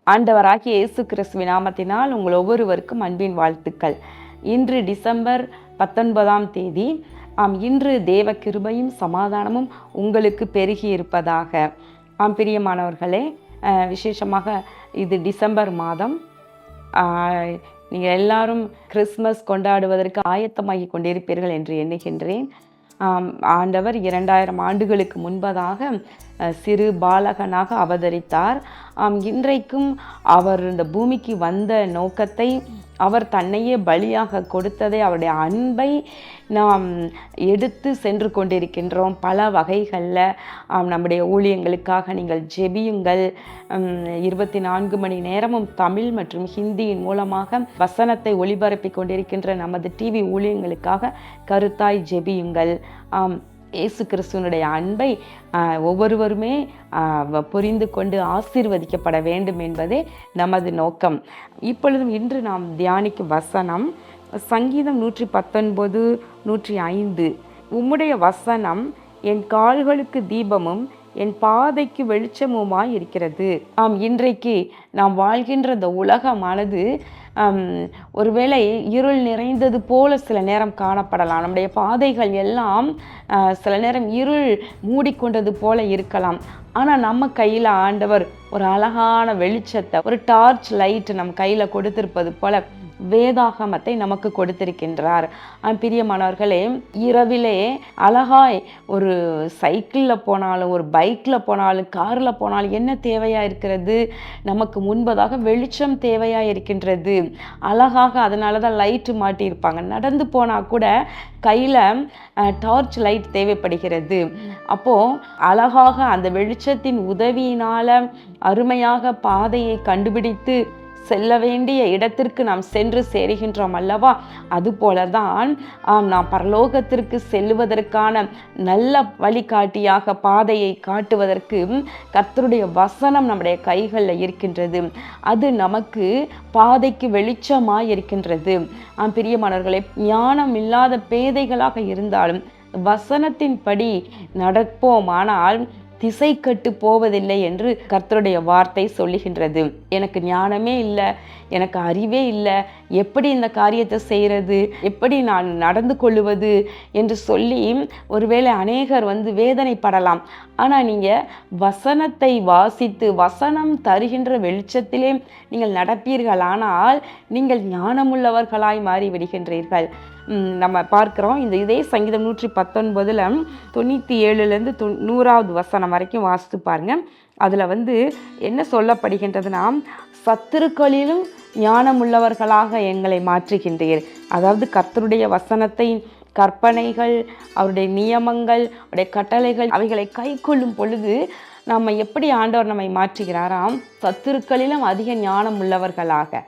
ஆண்டவராகிய இயேசு கிறிஸ்துவின் நாமத்தினால் உங்கள் ஒவ்வொருவருக்கும் அன்பின் வாழ்த்துக்கள். இன்று டிசம்பர் 19ஆம் தேதி. இன்று தேவ கிருபையும் சமாதானமும் உங்களுக்கு பெருகி இருப்பதாக. பிரியமானவர்களே, விசேஷமாக இது டிசம்பர் மாதம். நீங்கள் எல்லாரும் கிறிஸ்மஸ் கொண்டாடுவதற்கு ஆயத்தமாகி கொண்டிருப்பீர்கள் என்று எண்ணுகின்றேன். ஆண்டவர் 2000 ஆண்டுகளுக்கு முன்பதாக சிறு பாலகனாக அவதரித்தார். இன்றைக்கும் அவர் இந்த பூமிக்கு வந்த நோக்கத்தை, அவர் தன்னையே பலியாக கொடுத்ததை, அவருடைய அன்பை நாம் எடுத்து சென்று கொண்டிருக்கின்றோம் பல வகைகளில். நம்முடைய ஊழியங்களுக்காக நீங்கள் ஜெபியுங்கள். 24 மணி நேரமும் தமிழ் மற்றும் ஹிந்தியின் மூலமாக வசனத்தை ஒளிபரப்பி கொண்டிருக்கின்ற நமது டிவி ஊழியங்களுக்காக கருத்தாய் ஜெபியுங்கள். இயேசு கிறிஸ்துவனுடைய அன்பை ஒவ்வொருவருமே புரிந்து கொண்டு ஆசீர்வதிக்கப்பட வேண்டும் என்பதே நமது நோக்கம். இப்பொழுதும் இன்று நாம் தியானிக்கும் வசனம் சங்கீதம் 119, 105. உம்முடைய வசனம் என் கால்களுக்கு தீபமும் என் பாதைக்கு வெளிச்சமுமாய் இருக்கிறது. இன்றைக்கு நாம் வாழ்கின்ற இந்த உலகமானது ஒருவேளை இருள் நிறைந்தது போல சில நேரம் காணப்படலாம். நம்முடைய பாதைகள் எல்லாம் சில நேரம் இருள் மூடிக்கொண்டது போல இருக்கலாம். ஆனால் நம்ம கையில் ஆண்டவர் ஒரு அழகான வெளிச்சத்தை, ஒரு டார்ச் லைட் நம் கையில் கொடுத்திருப்பது போல வேதாகமத்தை நமக்கு கொடுத்திருக்கின்றார். பிரியமானவர்களே, இரவிலே அழகாய் ஒரு சைக்கிளில் போனாலும், ஒரு பைக்கில் போனாலும், காரில் போனாலும் என்ன தேவையாக இருக்கிறது? நமக்கு முன்பதாக வெளிச்சம் தேவையாக இருக்கின்றது. அழகாக அதனால தான் லைட்டு மாட்டியிருப்பாங்க. நடந்து போனால் கூட கையில் டார்ச் லைட் தேவைப்படுகிறது. அப்போது அழகாக அந்த வெளிச்சத்தின் உதவியினால் அருமையாக பாதையை கண்டுபிடித்து செல்ல வேண்டிய இடத்திற்கு நாம் சென்று சேருகின்றோம் அல்லவா? அதுபோல தான் நாம் பரலோகத்திற்கு செல்லுவதற்கான நல்ல வழிகாட்டியாக பாதையை காட்டுவதற்கு கர்த்தருடைய வசனம் நம்முடைய கைகளில் இருக்கின்றது. அது நமக்கு பாதைக்கு வெளிச்சமாய் இருக்கின்றது. பிரியமானவர்களே, ஞானம் இல்லாத பேதைகளாக இருந்தாலும் வசனத்தின்படி நடப்போமானால் திசை கட்டு போவதில்லை என்று கர்த்தருடைய வார்த்தை சொல்லுகின்றது. எனக்கு ஞானமே இல்லை, எனக்கு அறிவே இல்லை, எப்படி இந்த காரியத்தை செய்கிறது, எப்படி நான் நடந்து கொள்ளுவது என்று சொல்லி ஒருவேளை அநேகர் வேதனைப்படலாம். ஆனால் நீங்கள் வசனத்தை வாசித்து வசனம் தருகின்ற வெளிச்சத்திலே நீங்கள் நடப்பீர்களானால் நீங்கள் ஞானமுள்ளவர்களாய் மாறிவிடுகின்றீர்கள். நம்ம பார்க்குறோம். இதே சங்கீதம் 119 97லேருந்து 100வது வசனம் வரைக்கும் வாசித்து பாருங்க. அதில் என்ன சொல்லப்படுகின்றதுன்னா, சத்துருக்களிலும் ஞானமுள்ளவர்களாக எங்களை மாற்றுகின்றீர். அதாவது கர்த்தருடைய வசனத்தை, கற்பனைகள், அவருடைய நியமங்கள், அவருடைய கட்டளைகள், அவைகளை கை கொள்ளும் பொழுது நம்ம எப்படி ஆண்டவர் நம்மை மாற்றுகிறாராம்? சத்துருக்களிலும் அதிக ஞானம் உள்ளவர்களாக,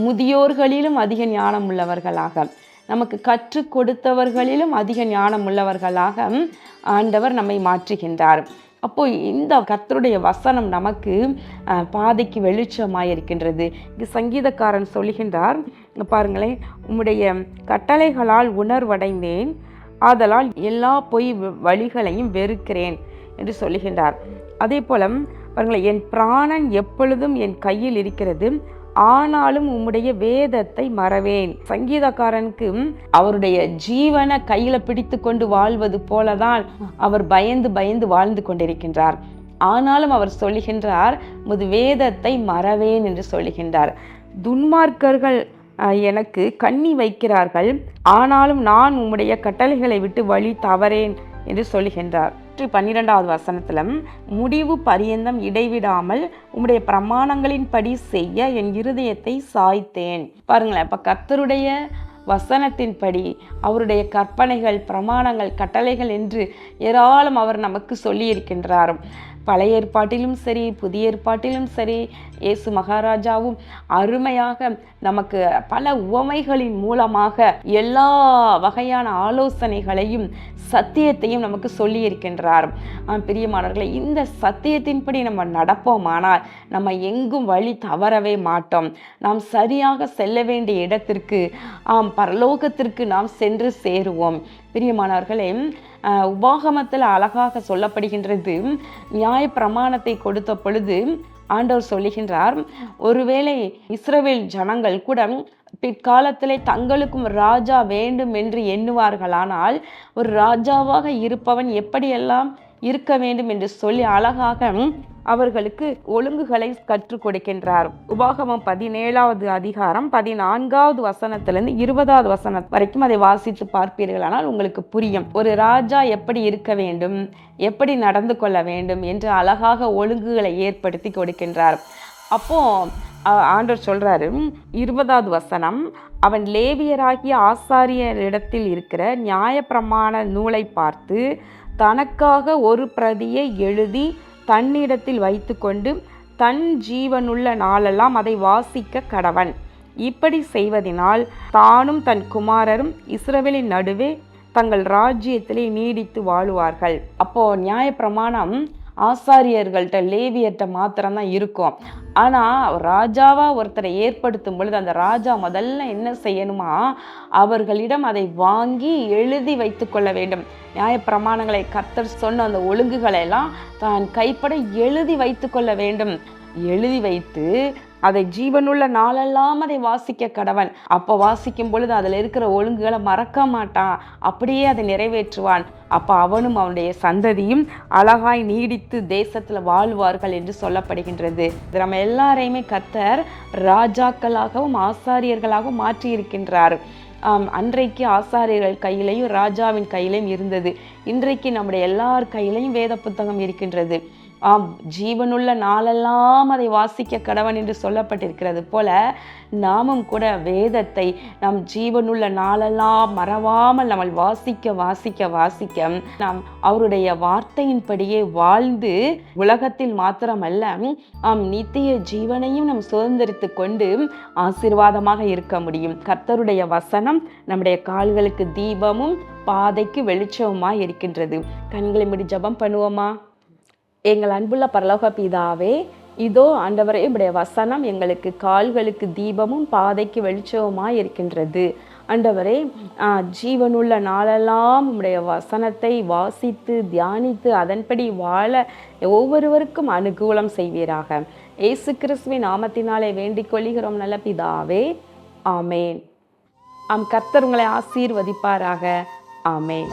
முதியோர்களிலும் அதிக ஞானம் உள்ளவர்களாக, நமக்கு கற்றுக் கொடுத்தவர்களிலும் அதிக ஞானம் உள்ளவர்களாக ஆண்டவர் நம்மை மாற்றுகின்றார். அப்போ இந்த கர்த்தருடைய வசனம் நமக்கு பாதைக்கு வெளிச்சமாக இருக்கின்றது. இங்கு சங்கீதக்காரன் சொல்லுகின்றார், பாருங்களேன், உம்முடைய கட்டளைகளால் உணர்வடைந்தேன், ஆதலால் எல்லா பொய் வழிகளையும் வெறுக்கிறேன் என்று சொல்லுகின்றார். அதே போல பாருங்களேன், என் பிராணன் எப்பொழுதும் என் கையில் இருக்கிறது, ஆனாலும் உம்முடைய வேதத்தை மறவேன். சங்கீதக்காரனுக்கு அவருடைய ஜீவனை கையில பிடித்து கொண்டு வாழ்வது போலதான் அவர் பயந்து பயந்து வாழ்ந்து கொண்டிருக்கின்றார். ஆனாலும் அவர் சொல்லுகின்றார், உமது வேதத்தை மறவேன் என்று சொல்லுகின்றார். துன்மார்க்கர்கள் எனக்கு கண்ணி வைக்கிறார்கள், ஆனாலும் நான் உம்முடைய கட்டளைகளை விட்டு வழி தவறேன் என்று சொல்லுகின்றார். 12வது வசனத்துல, முடிவு பரியந்தம் இடைவிடாமல் உம்முடைய பிரமாணங்களின் படி செய்ய என் இருதயத்தை சாய்த்தேன். பாருங்களேன், இப்ப கர்த்தருடைய வசனத்தின்படி, அவருடைய கற்பனைகள், பிரமாணங்கள், கட்டளைகள் என்று ஏராளம் அவர் நமக்கு சொல்லி இருக்கின்றார். பழைய ஏற்பாட்டிலும் சரி, புதிய ஏற்பாட்டிலும் சரி, இயேசு மகாராஜாவும் அருமையாக நமக்கு பல உவமைகளின் மூலமாக எல்லா வகையான ஆலோசனைகளையும் சத்தியத்தையும் நமக்கு சொல்லி இருக்கின்றார். பிரியமானவர்களே, இந்த சத்தியத்தின்படி நம்ம நடப்போமானால் நம்ம எங்கும் வழி தவறவே மாட்டோம். நாம் சரியாக செல்ல வேண்டிய இடத்திற்கு, பரலோகத்திற்கு நாம் சென்று சேருவோம். பிரியமானவர்களே, உபாகமத்தில் அழகாக சொல்லப்படுகின்றது, நியாய பிரமாணத்தை கொடுத்த பொழுது ஆண்டவர் சொல்லுகின்றார், ஒருவேளை இஸ்ரவேல் ஜனங்கள் கூட பிற்காலத்திலே தங்களுக்கும் ராஜா வேண்டும் என்று எண்ணுவார்களானால், ஒரு ராஜாவாக இருப்பவன் எப்படியெல்லாம் இருக்க வேண்டும் என்று சொல்லி அழகாக அவர்களுக்கு ஒழுங்குகளை கற்றுக் கொடுக்கின்றார். உபாகமம் 17வது அதிகாரம் 14வது வசனத்திலிருந்து 20வது வசனம் வரைக்கும் அதை வாசித்து பார்ப்பீர்களானால் உங்களுக்கு புரியும். ஒரு ராஜா எப்படி இருக்க வேண்டும், எப்படி நடந்து கொள்ள வேண்டும் என்று அழகாக ஒழுங்குகளை ஏற்படுத்தி கொடுக்கின்றார். அப்போ ஆண்டவர் சொல்றாரு 20வது வசனம், அவன் லேவியராகிய ஆசாரியரிடத்தில் இருக்கிற நியாயப்பிரமாண நூலை பார்த்து தனக்காக ஒரு பிரதியை எழுதி தன்னிடத்தில் வைத்து கொண்டு தன் ஜீவனுள்ள நாளெல்லாம் அதை வாசிக்க கடவன். இப்படி செய்வதனால் தானும் தன் குமாரரும் இஸ்ரவேலின் நடுவே தங்கள் ராஜ்யத்திலே நீடித்து வாழுவார்கள். அப்போ நியாயப்பிரமாணம் ஆசாரியர்கள்ட்ட லேவியர்கிட்ட மாத்திரம்தான் இருக்கும். ஆனால் ராஜாவா ஒருத்தரை ஏற்படுத்தும் பொழுது அந்த ராஜா முதல்ல என்ன செய்யணுமா, அவர்களிடம் அதை வாங்கி எழுதி வைத்து கொள்ள வேண்டும். நியாயப்பிரமாணங்களை கர்த்தர் சொன்ன அந்த ஒழுங்குகளை எல்லாம் தான் கைப்பட எழுதி வைத்து கொள்ள வேண்டும். எழுதி வைத்து அதை ஜீவனுள்ள நாளெல்லாம் அதை வாசிக்க கடவன். அப்போ வாசிக்கும் பொழுது அதில் இருக்கிற ஒழுங்குகளை மறக்க மாட்டான், அப்படியே அதை நிறைவேற்றுவான். அப்போ அவனும் அவனுடைய சந்ததியும் அழகாய் நீடித்து தேசத்தில் வாழ்வார்கள் என்று சொல்லப்படுகின்றது. இது நம்ம எல்லாரையுமே கர்த்தர் ராஜாக்களாகவும் ஆசாரியர்களாகவும் மாற்றி இருக்கின்றார். அன்றைக்கு ஆசாரியர்கள் கையிலையும் ராஜாவின் கையிலையும் இருந்தது. இன்றைக்கு நம்முடைய எல்லார் கையிலையும் வேத புத்தகம் இருக்கின்றது. ஜீவனுள்ள நாளெல்லாம் அதை வாசிக்க கடவன் என்று சொல்லப்பட்டிருக்கிறது போல நாமும் கூட வேதத்தை நம் ஜீவனுள்ள நாளெல்லாம் மறவாமல் நம்ம வாசிக்க வாசிக்க வாசிக்க நாம் அவருடைய வார்த்தையின்படியே வாழ்ந்து உலகத்தில் மாத்திரமல்ல நித்திய ஜீவனையும் நாம் சுதந்திரித்து கொண்டு ஆசீர்வாதமாக இருக்க முடியும். கர்த்தருடைய வசனம் நம்முடைய கால்களுக்கு தீபமும் பாதைக்கு வெளிச்சமுமாய் இருக்கின்றது. கண்களை மூடி ஜெபம் பண்ணுவோமா? எங்கள் அன்புள்ள பரலோக பிதாவே, இதோ ஆண்டவரே, உம்முடைய வசனம் எங்களுக்கு கால்களுக்கு தீபமும் பாதைக்கு வெளிச்சமுமாய் இருக்கின்றது. ஆண்டவரே, ஜீவனுள்ள நாளெல்லாம் உம்முடைய வசனத்தை வாசித்து தியானித்து அதன்படி வாழ ஒவ்வொருவருக்கும் அனுகூலம் செய்வீராக. இயேசு கிறிஸ்துவின் நாமத்தினாலே வேண்டிக் கொள்கிறோம் நல்ல பிதாவே, ஆமேன். கர்த்தர் உங்களை ஆசீர்வதிப்பாராக. ஆமேன்.